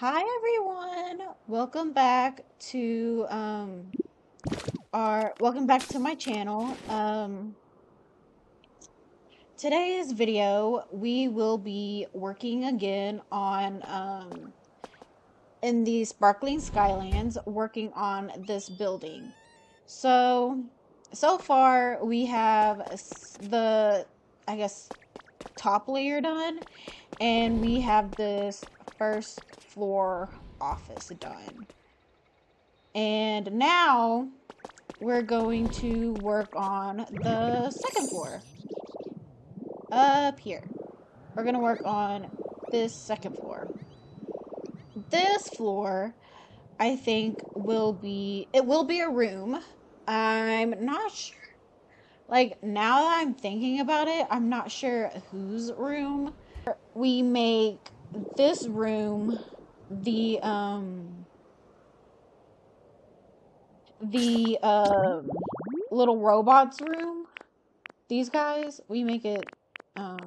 Hi everyone. Welcome back to my channel. Today's video we will be working again on in the Sparkling Skylands, working on this building. So far we have the, I guess, top layer done, and we have this first floor office done. And now we're going to work on the second floor up here. We're going to work on this second floor. This floor, I think, it will be a room. I'm not sure. Like, now that I'm thinking about it, I'm not sure whose room. We make this room the, the, little robots room. These guys, we make it, where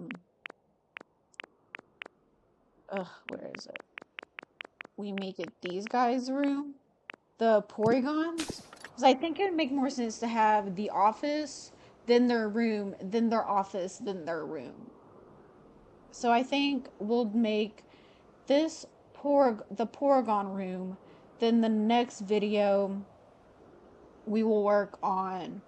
is it? We make it these guys' room, the Porygons. Because I think it would make more sense to have the office, then their room, then their office, then their room. So I think we'll make this the Porygon room. Then the next video, we will work on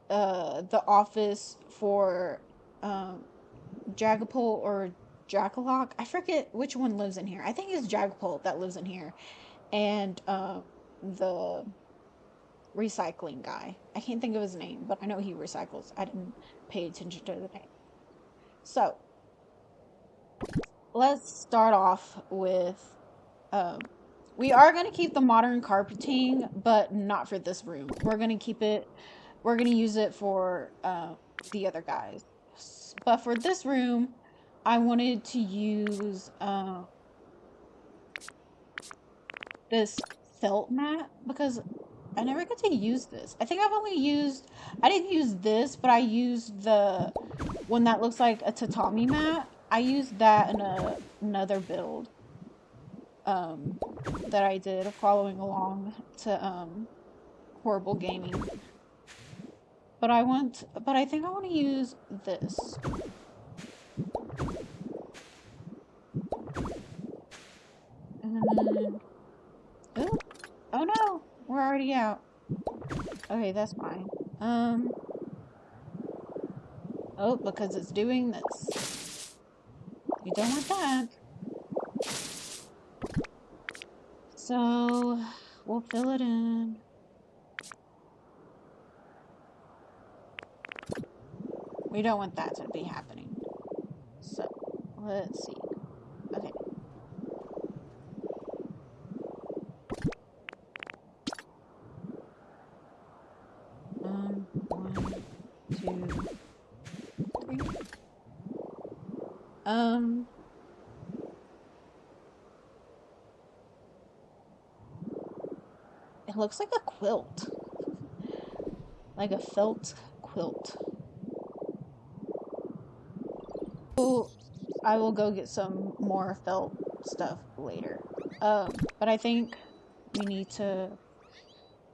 the office for Jagapole or Jackalock. I forget which one lives in here. I think it's Jagapole that lives in here. And the recycling guy. I can't think of his name, but I know he recycles. I didn't pay attention to the name. So, let's start off with we are going to keep the modern carpeting, but not for this room. We're going to keep it, we're going to use it for the other guys. But for this room, I wanted to use this felt mat because I never get to use this. I think I didn't use this, but I used the one that looks like a tatami mat. I used that in another build um, that I did following along to Horrible Gaming. But I think I want to use this. And then, oh no, we're already out. Okay, that's fine. Oh, because it's doing this. You don't want that. So, we'll fill it in. We don't want that to be happening. So, let's see. Okay. One, two, three. It looks like a quilt. Like a felt quilt. Oh, I will go get some more felt stuff later. But I think we need to,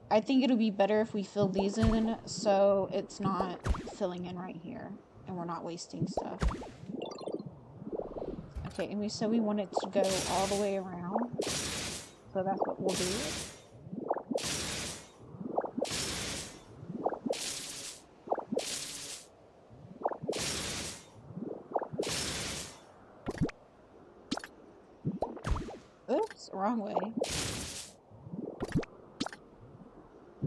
I think it'll be better if we fill these in so it's not filling in right here and we're not wasting stuff. Okay, and we said we want it to go all the way around, so that's what we'll do. Oops, wrong way.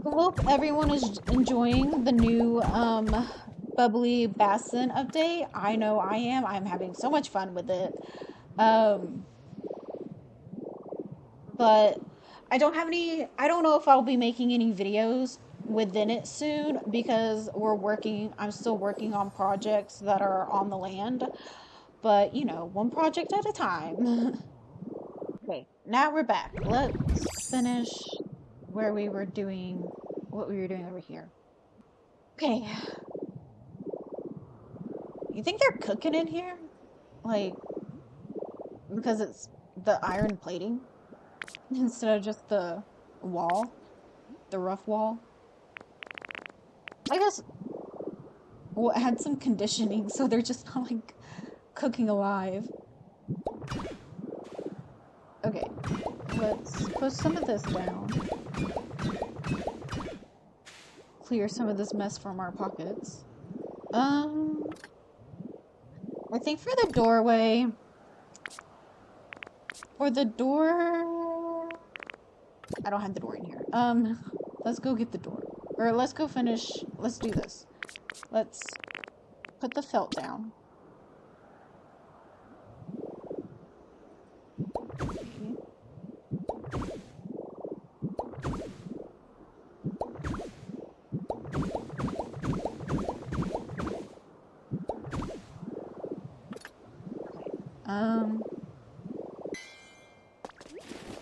Hope everyone is enjoying the new bubbly basin update. I know I am. I'm having so much fun with it. But I don't know if I'll be making any videos within it soon because I'm still working on projects that are on the land. But, you know, one project at a time. Okay, now we're back. Let's finish what we were doing over here. Okay. You think they're cooking in here? Like, because it's the iron plating instead of just the wall, the rough wall. I guess we'll add some conditioning so they're just not like cooking alive. Okay, let's put some of this down. Clear some of this mess from our pockets. I think for the doorway, for the door, I don't have the door in here. Let's go get the door. Or let's go finish, let's do this. Let's put the felt down.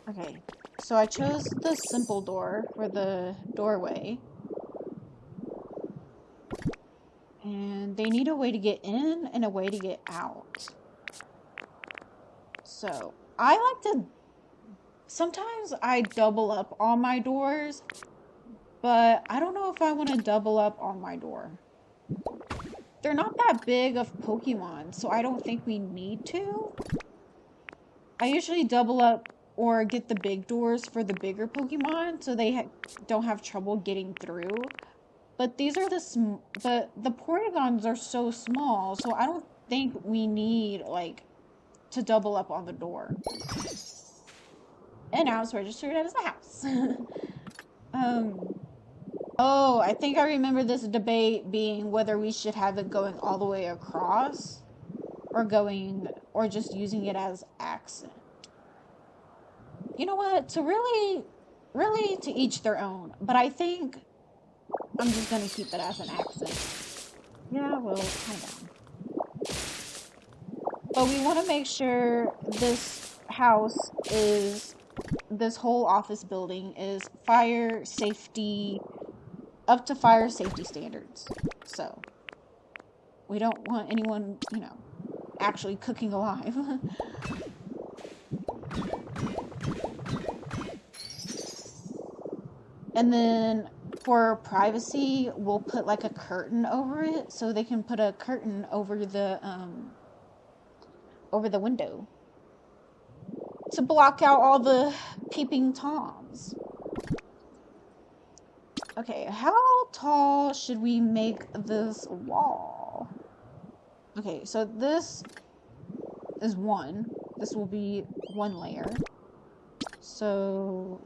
Okay, so I chose the simple door for the doorway. And they need a way to get in and a way to get out. So, I like to... Sometimes I double up on my doors, but I don't know if I want to double up on my door. They're not that big of Pokemon, so I don't think we need to. I usually double up or get the big doors for the bigger Pokemon, so they don't have trouble getting through. But these are but the Porygons are so small, so I don't think we need, like, to double up on the door. And now it's registered as a house. Oh, I think I remember this debate being whether we should have it going all the way across or just using it as accent. You know what? To really to each their own. But I think I'm just gonna keep it as an accent. Yeah, well, calm down. But we want to make sure this whole office building is up to fire safety standards. So, we don't want anyone, actually cooking alive. And then for privacy, we'll put like a curtain over it, so they can put a curtain over the window to block out all the peeping Toms. Okay, how tall should we make this wall? Okay, so this is one. This will be one layer. So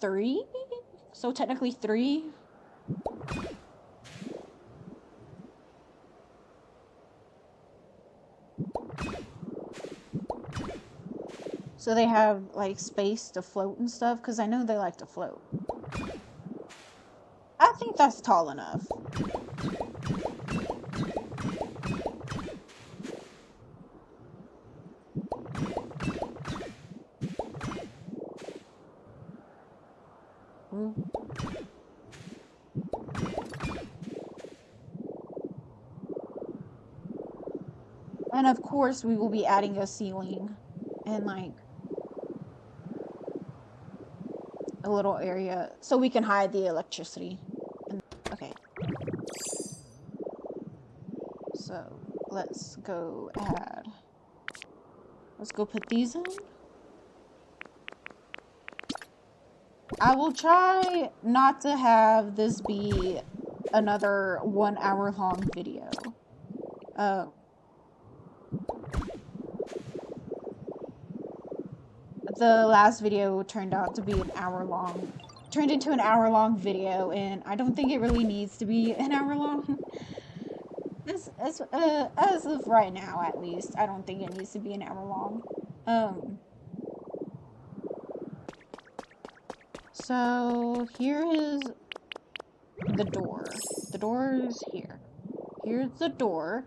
3? So technically 3. So they have like space to float and stuff, because I know they like to float. I think that's tall enough. And of course we will be adding a ceiling and like a little area so we can hide the electricity. Okay. So let's go put these in. I will try not to have this be another 1 hour long video. The last video turned into an hour long video, and I don't think it really needs to be an hour long. As of right now, at least, I don't think it needs to be an hour long. So here is the door. The door is here. Here's the door.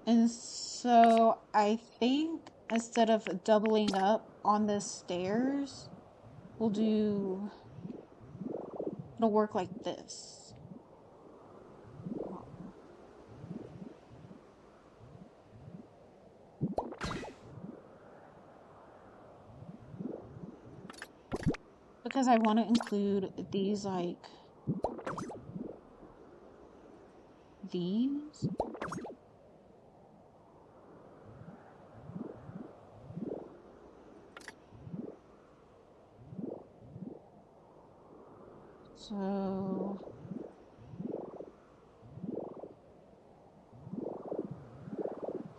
And so I think instead of doubling up on the stairs, it'll work like this. because I want to include these, like, these. So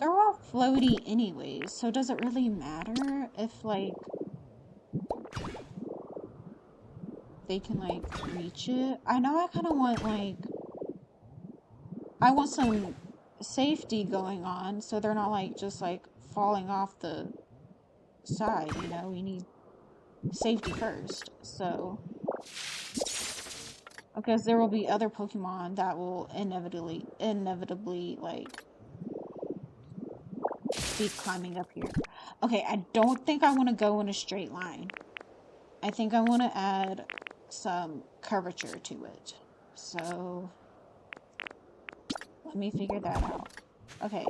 they're all floaty anyways, so does it really matter if, like, they can, like, reach it? I know I kind of want, like, I want some safety going on so they're not, like, just, like, falling off the side, you know? We need safety first, so... Because there will be other Pokemon that will inevitably, like, be climbing up here. Okay, I don't think I want to go in a straight line. I think I want to add some curvature to it. So, let me figure that out. Okay.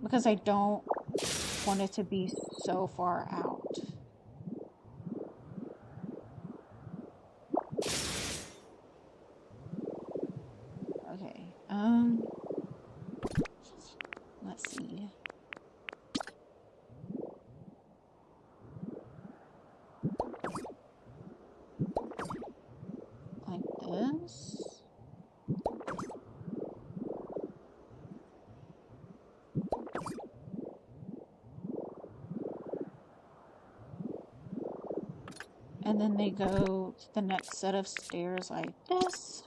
Because I don't want it to be so far out. Okay, let's see. Like this. And then they go to the next set of stairs like this.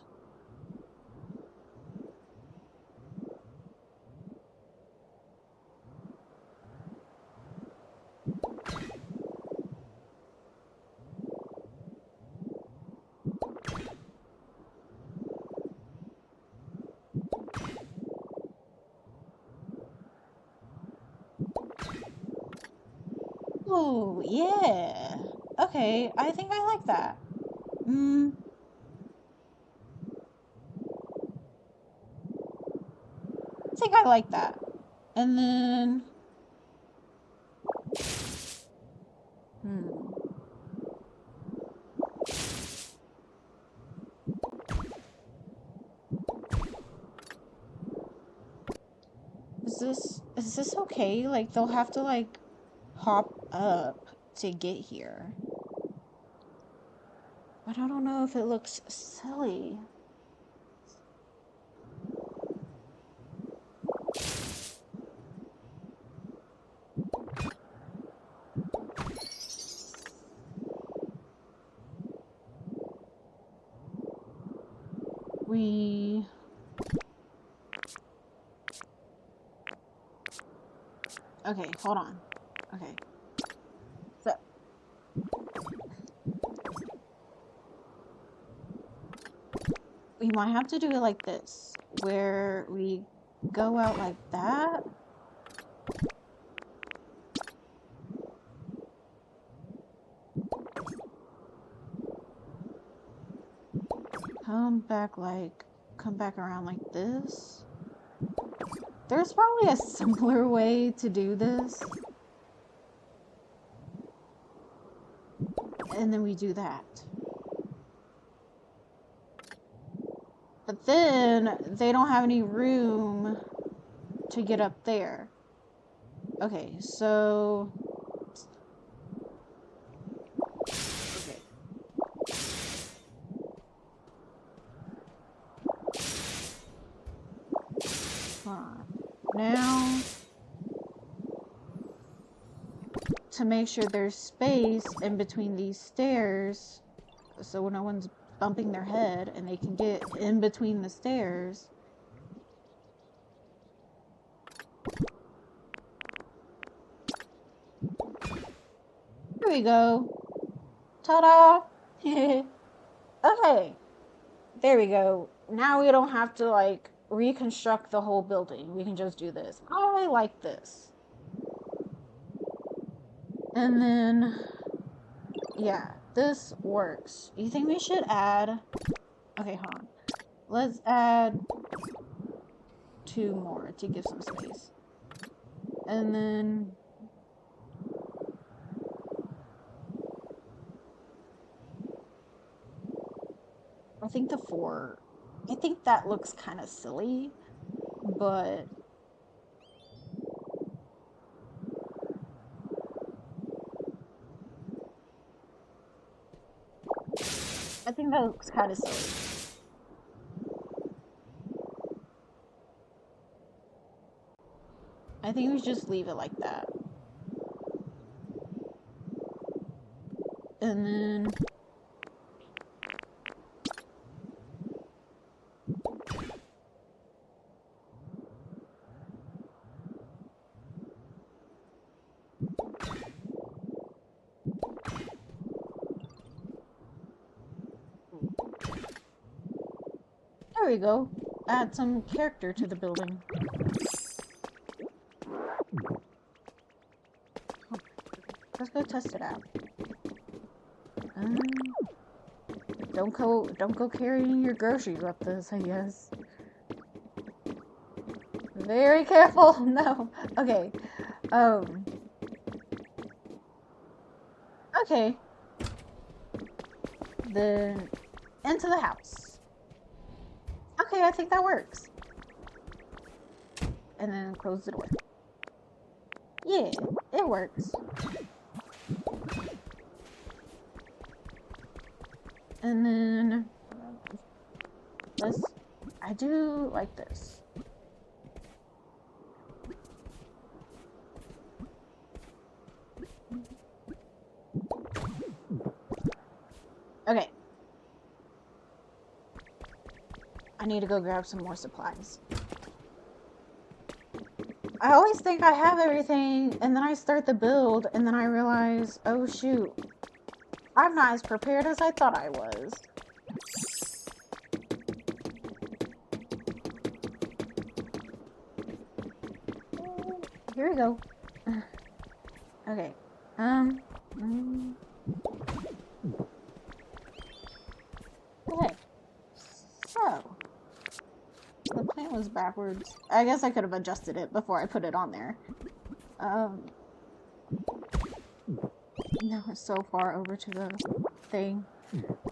Oh, yeah. Okay, I think I like that. I think I like that. And then... Is this okay? Like, they'll have to, like, hop up to get here. But I don't know if it looks silly. Okay, hold on. Okay. So... we might have to do it like this, where we go out like that. Come back around like this. There's probably a simpler way to do this. And then we do that. But then they don't have any room to get up there. Okay, so... okay. Hold on. Now, to make sure there's space in between these stairs, so no one's bumping their head and they can get in between the stairs. Here we go. Ta-da! Okay. There we go. Now we don't have to, like, reconstruct the whole building. We can just do this. Oh, I like this. And then, yeah, this works. You think we should add... okay, hold on. Let's add 2 more to give some space. And then... I think I think that looks kind of silly, but I think that looks kind of silly. I think we just leave it like that. And then there we go. Add some character to the building. Let's go test it out. Don't go carrying your groceries up this, I guess. Very careful. No. Okay. Okay. Then into the house. Okay, I think that works. And then close the door. Yeah, it works. And then I do like this. Okay. I need to go grab some more supplies. I always think I have everything, and then I start the build, and then I realize, oh shoot, I'm not as prepared as I thought I was. Here we go. Okay. Okay. So, the plant was backwards. I guess I could have adjusted it before I put it on there. Now it's so far over to the thing.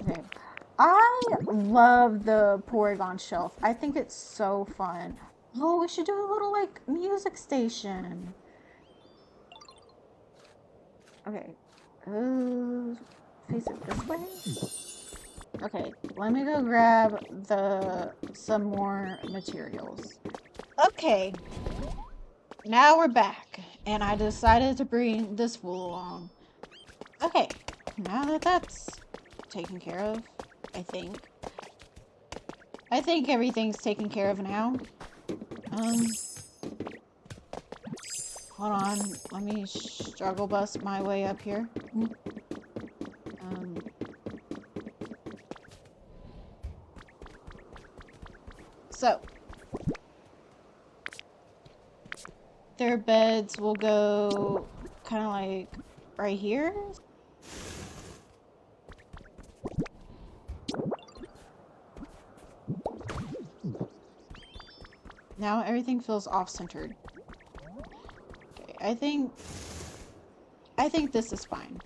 Okay. I love the Porygon shelf. I think it's so fun. Oh, we should do a little, like, music station. Okay. Face it this way. Okay, let me go grab some more materials. Okay. Now we're back, and I decided to bring this fool along. Okay, now that that's taken care of, I think everything's taken care of now. Hold on, let me struggle bust my way up here. So, their beds will go kind of like right here. Now everything feels off-centered. Okay, I think this is fine.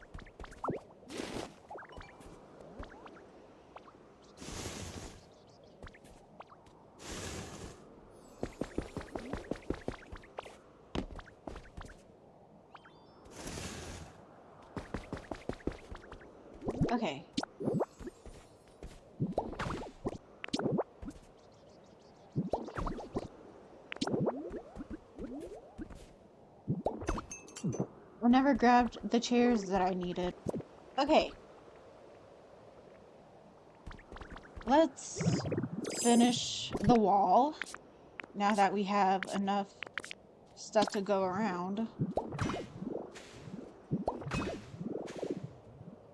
Okay. I never grabbed the chairs that I needed. Okay. Let's finish the wall now that we have enough stuff to go around.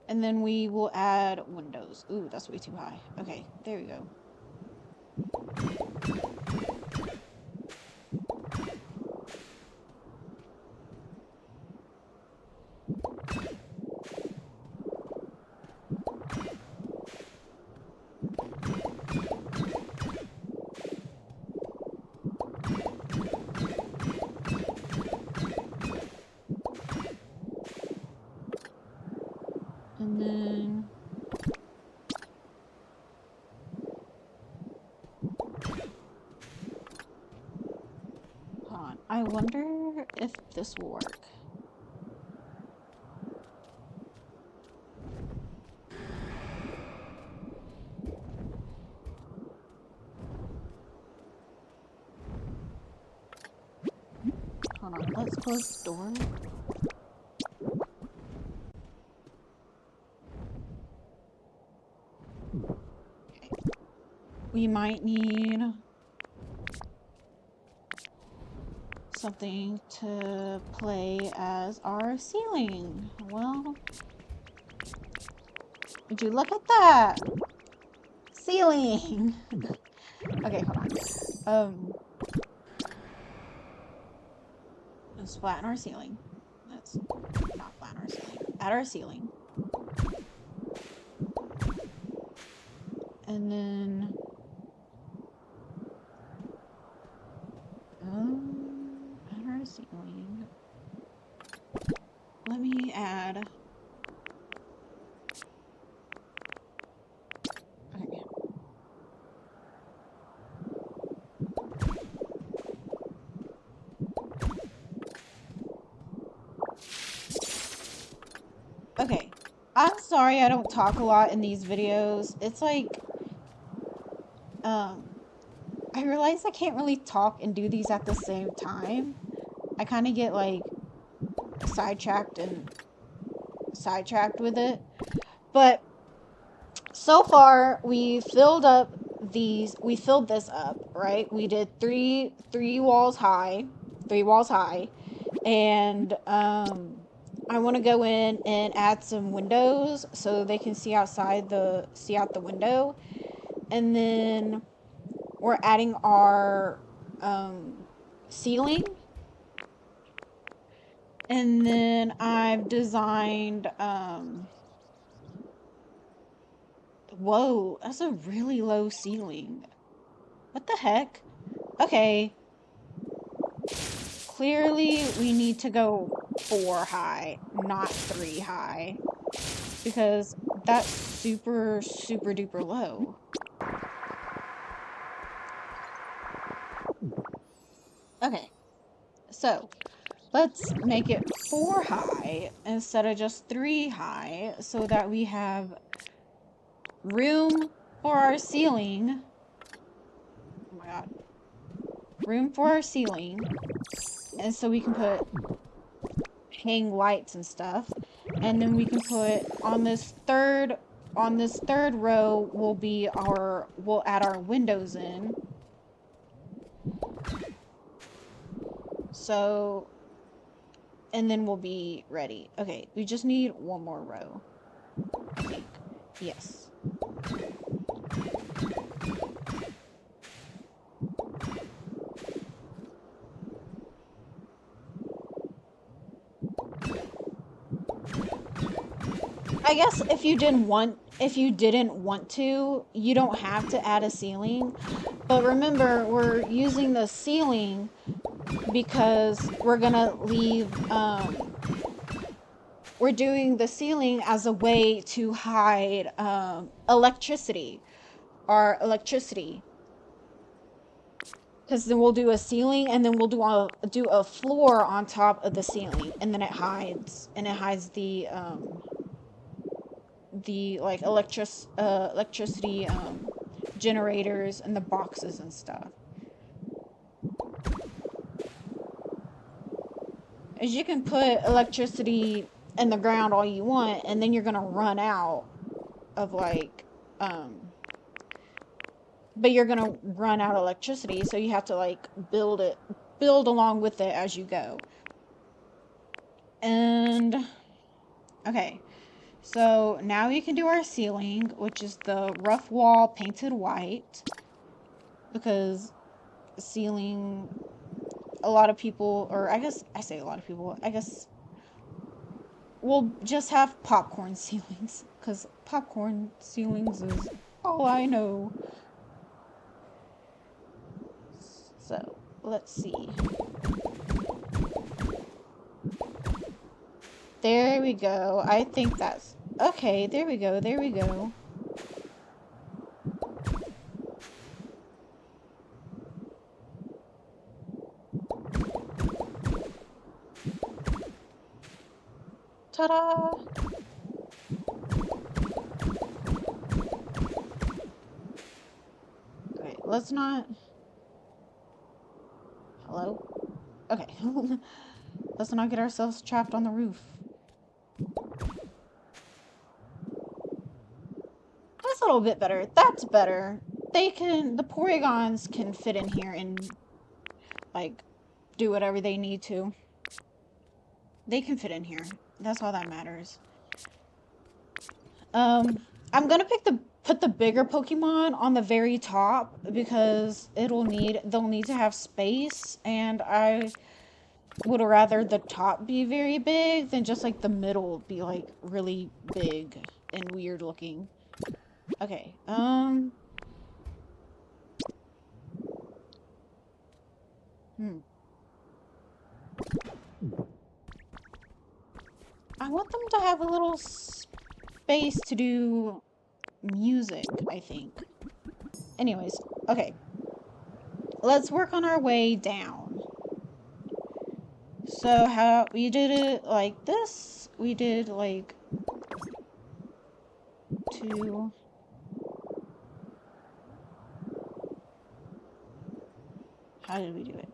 And then we will add windows. Ooh, that's way too high. Okay, there we go. And then on. I wonder if this will work. Hold on, let's close the door. Okay. We might need something to play as our ceiling. Well, would you look at that? Ceiling! Okay, hold on. Let's flatten our ceiling. Let's not flatten our ceiling. Add our ceiling. And then add our ceiling. Let me add. Okay. Okay. I'm sorry I don't talk a lot in these videos. It's like I realize I can't really talk and do these at the same time. I kind of get like sidetracked with it. But so far we filled this up, right? We did three walls high, and I want to go in and add some windows so they can see out the window, and then we're adding our ceiling, and then I've designed whoa, that's a really low ceiling. What the heck? Okay. Clearly we need to go 4 high, not 3 high, because that's super duper low. Okay, so let's make it 4 high instead of just 3 high so that we have room for our ceiling. Oh my god. Room for our ceiling. And so we can hang lights and stuff. And then we can put on this third row we'll add our windows in. So, and then we'll be ready. Okay, we just need one more row, I think. Yes. I guess if you didn't want to, you don't have to add a ceiling. But remember, we're using the ceiling because we're gonna leave, we're doing the ceiling as a way to hide electricity. Because then we'll do a ceiling, and then we'll do a floor on top of the ceiling, and then it hides the like electricity generators and the boxes and stuff. As you can put electricity in the ground all you want, and then you're gonna run out of but you're gonna run out of electricity, so you have to like build along with it as you go. And okay, so now we can do our ceiling, which is the rough wall painted white, because ceiling, a lot of people, or I guess I say a lot of people, I guess we'll just have popcorn ceilings, because popcorn ceilings is all I know. So, let's see. There we go. I think that's... Okay, there we go. There we go. Ta-da! Okay, let's not... Hello? Okay. Let's not get ourselves trapped on the roof. That's a little bit better. That's better. The Porygons can fit in here and, like, do whatever they need to. They can fit in here. That's all that matters. I'm gonna put the bigger Pokemon on the very top because they'll need to have space, and I would rather the top be very big than just like the middle be like really big and weird looking. Okay, I want them to have a little space to do music, I think. Anyways, okay. Let's work on our way down. So how we did it like this? We did like 2. How did we do it?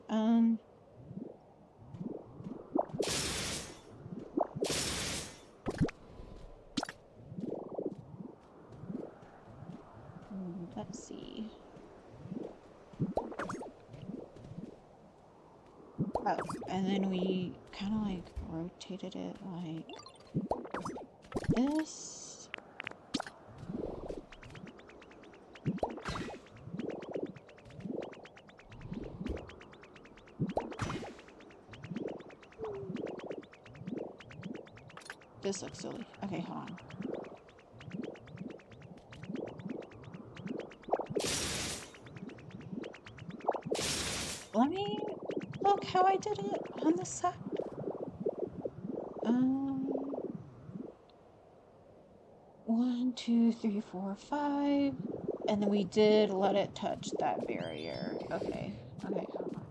Let's see. Oh, and then we kind of like rotated it like this. This looks silly. Okay, hold on. Let me look how I did it on the side. 1, 2, 3, 4, 5. And then we did let it touch that barrier. Okay. Okay, hold on.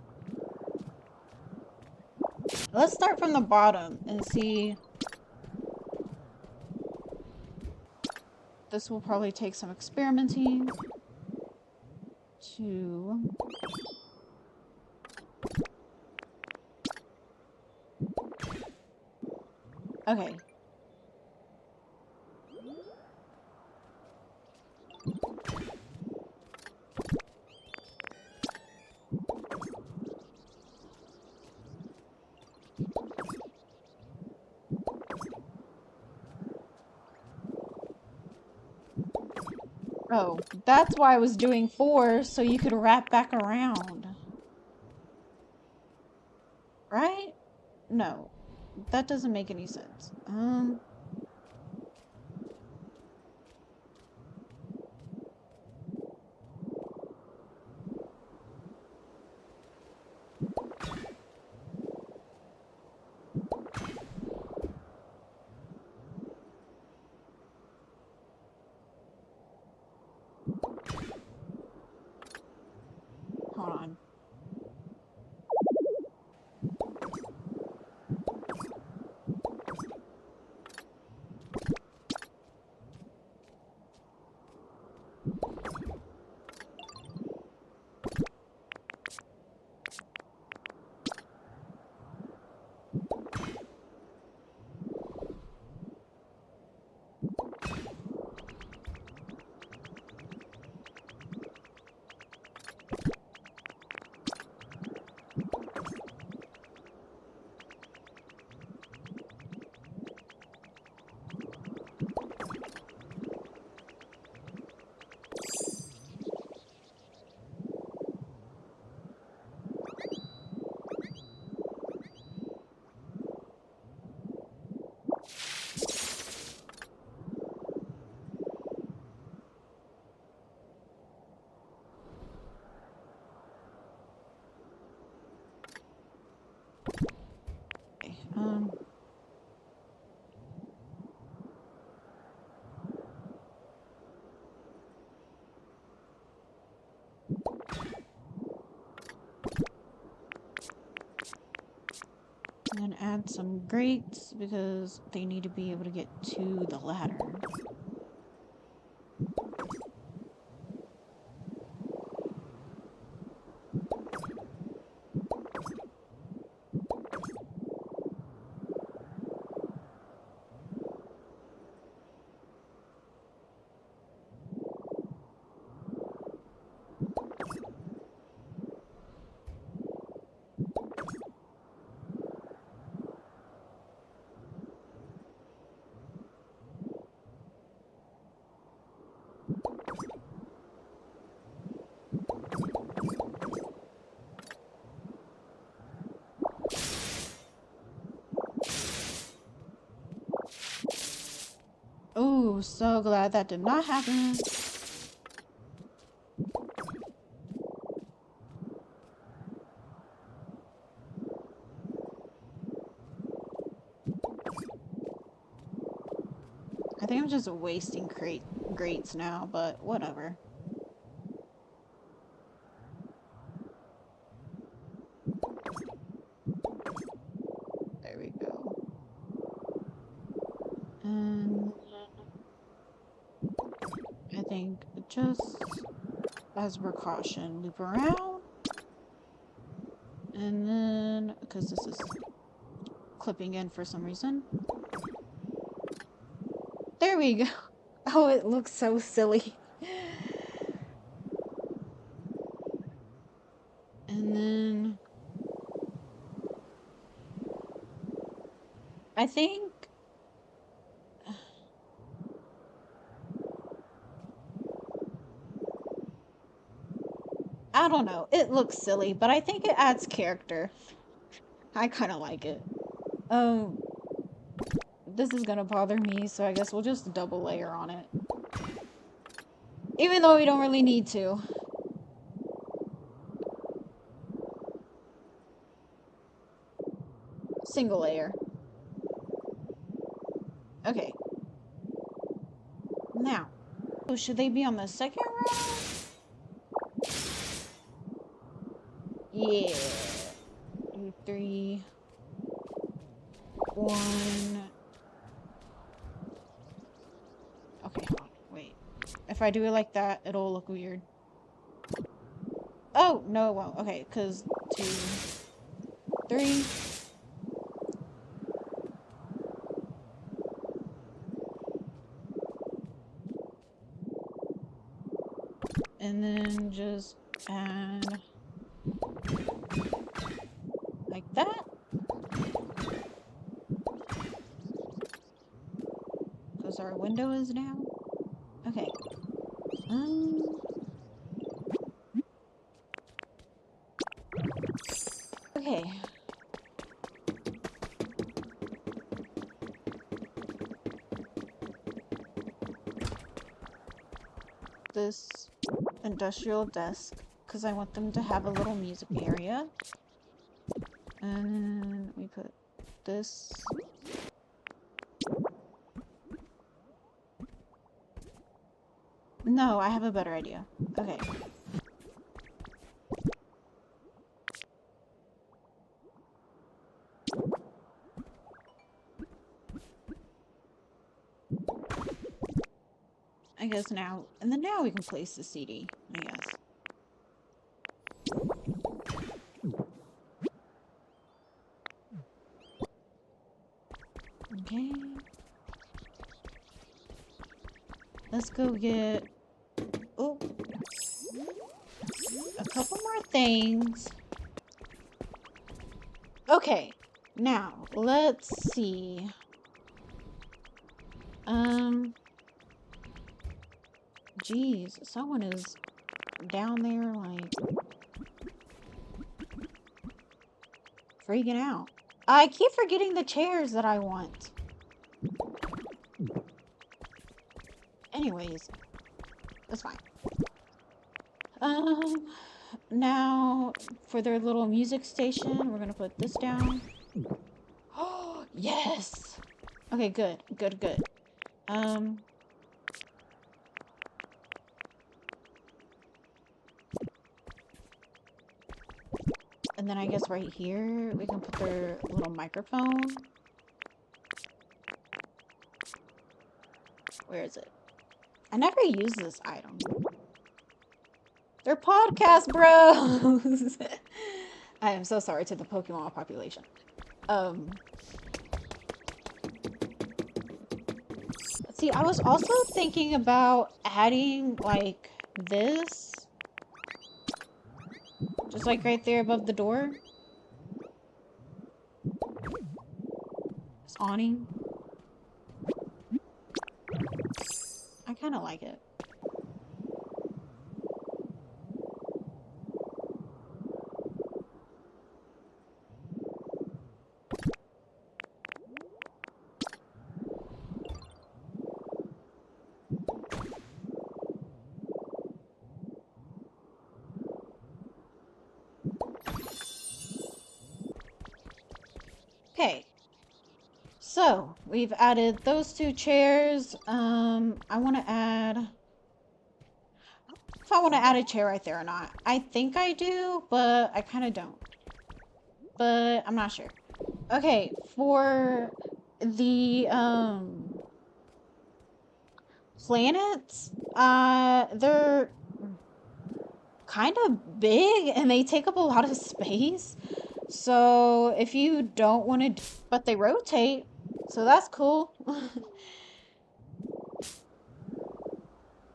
Let's start from the bottom and see. This will probably take some experimenting. 2. Okay. Oh, that's why I was doing 4, so you could wrap back around. Right? No. That doesn't make any sense. Hold on. And then add some grates because they need to be able to get to the ladder. Oh, so glad that did not happen. I think I'm just wasting grates now, but whatever. There we go. And I think just as a precaution, loop around. And then, because this is clipping in for some reason. There we go. Oh, it looks so silly. And then I think I don't know. It looks silly, but I think it adds character. I kind of like it. This is gonna bother me, so I guess we'll just double layer on it. Even though we don't really need to. Single layer. Okay. Now. Oh, should they be on the second row? Yeah. 2, 3. 1. Okay, hold on. Wait. If I do it like that, it'll look weird. Oh, no, it won't. Okay, because 2, 3. And then just add like that. Because our window is down. Okay. Okay. This industrial desk, because I want them to have a little music area. And we put this. No, I have a better idea. Okay. I guess now, and then now we can place the CD, I guess. Okay. Let's go get, oh, a couple more things. Okay, now, let's see. Geez, someone is down there, like, freaking out. I keep forgetting the chairs that I want. Anyways, that's fine. Now, for their little music station, we're gonna put this down. Oh, yes! Okay, good, good, good. And then I guess right here, we can put their little microphone. Where is it? I never use this item. They're podcast bros. I am so sorry to the Pokemon population. See, I was also thinking about adding like this. Just like right there above the door. This awning. I kind of like it. Okay, so we've added those 2 chairs. I want to add, I don't know if I want to add a chair right there or not. I think I do, but I kind of don't. But I'm not sure. Okay, for the planets, they're kind of big and they take up a lot of space. So if you don't want to, but they rotate, so that's cool.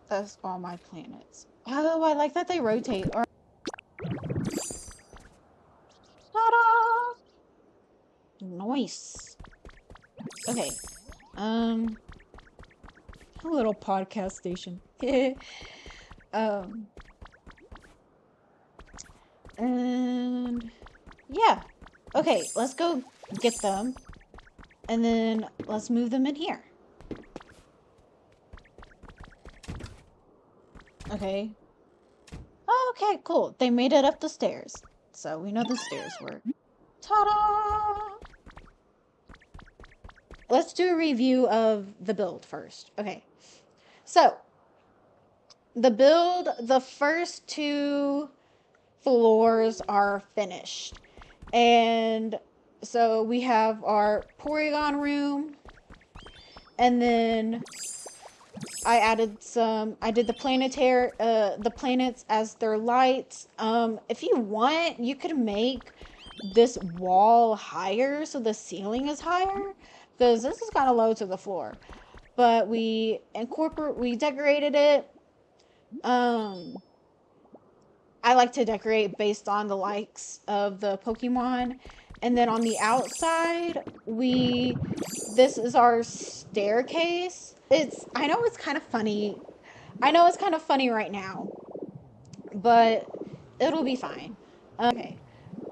That's all my planets. Oh, I like that they rotate. Or ta-da! Nice. Okay. A little podcast station. And yeah. Okay, let's go get them. And then let's move them in here. Okay. Oh, okay, cool. They made it up the stairs. So we know the stairs work. Ta-da! Let's do a review of the build first. Okay. So, the build, the first 2 floors are finished. And so we have our Porygon room. And then I did the planets as their lights. If you want, you could make this wall higher so the ceiling is higher, because this is kind of low to the floor. But we decorated it. I like to decorate based on the likes of the Pokemon. And then on the outside, this is our staircase. I know it's kind of funny. I know it's kind of funny right now, but it'll be fine. Okay.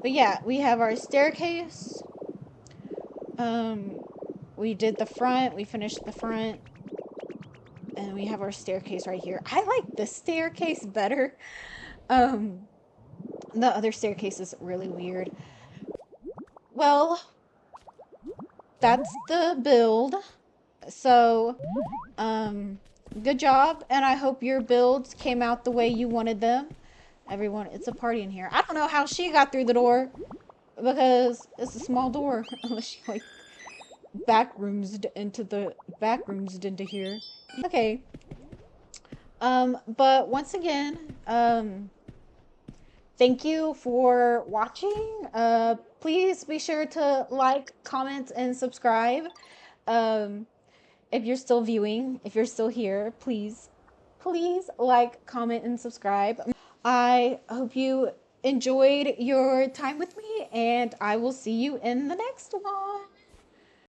But yeah, we have our staircase. We did the front. We finished the front. And we have our staircase right here. I like this staircase better. The other staircase is really weird. Well, that's the build. So, good job, and I hope your builds came out the way you wanted them. Everyone, it's a party in here. I don't know how she got through the door, because it's a small door, unless she, like, backroomsed into here. Okay. But once again, thank you for watching. Please be sure to like, comment, and subscribe. If you're still viewing, if you're still here, please like, comment, and subscribe. I hope you enjoyed your time with me, and I will see you in the next one.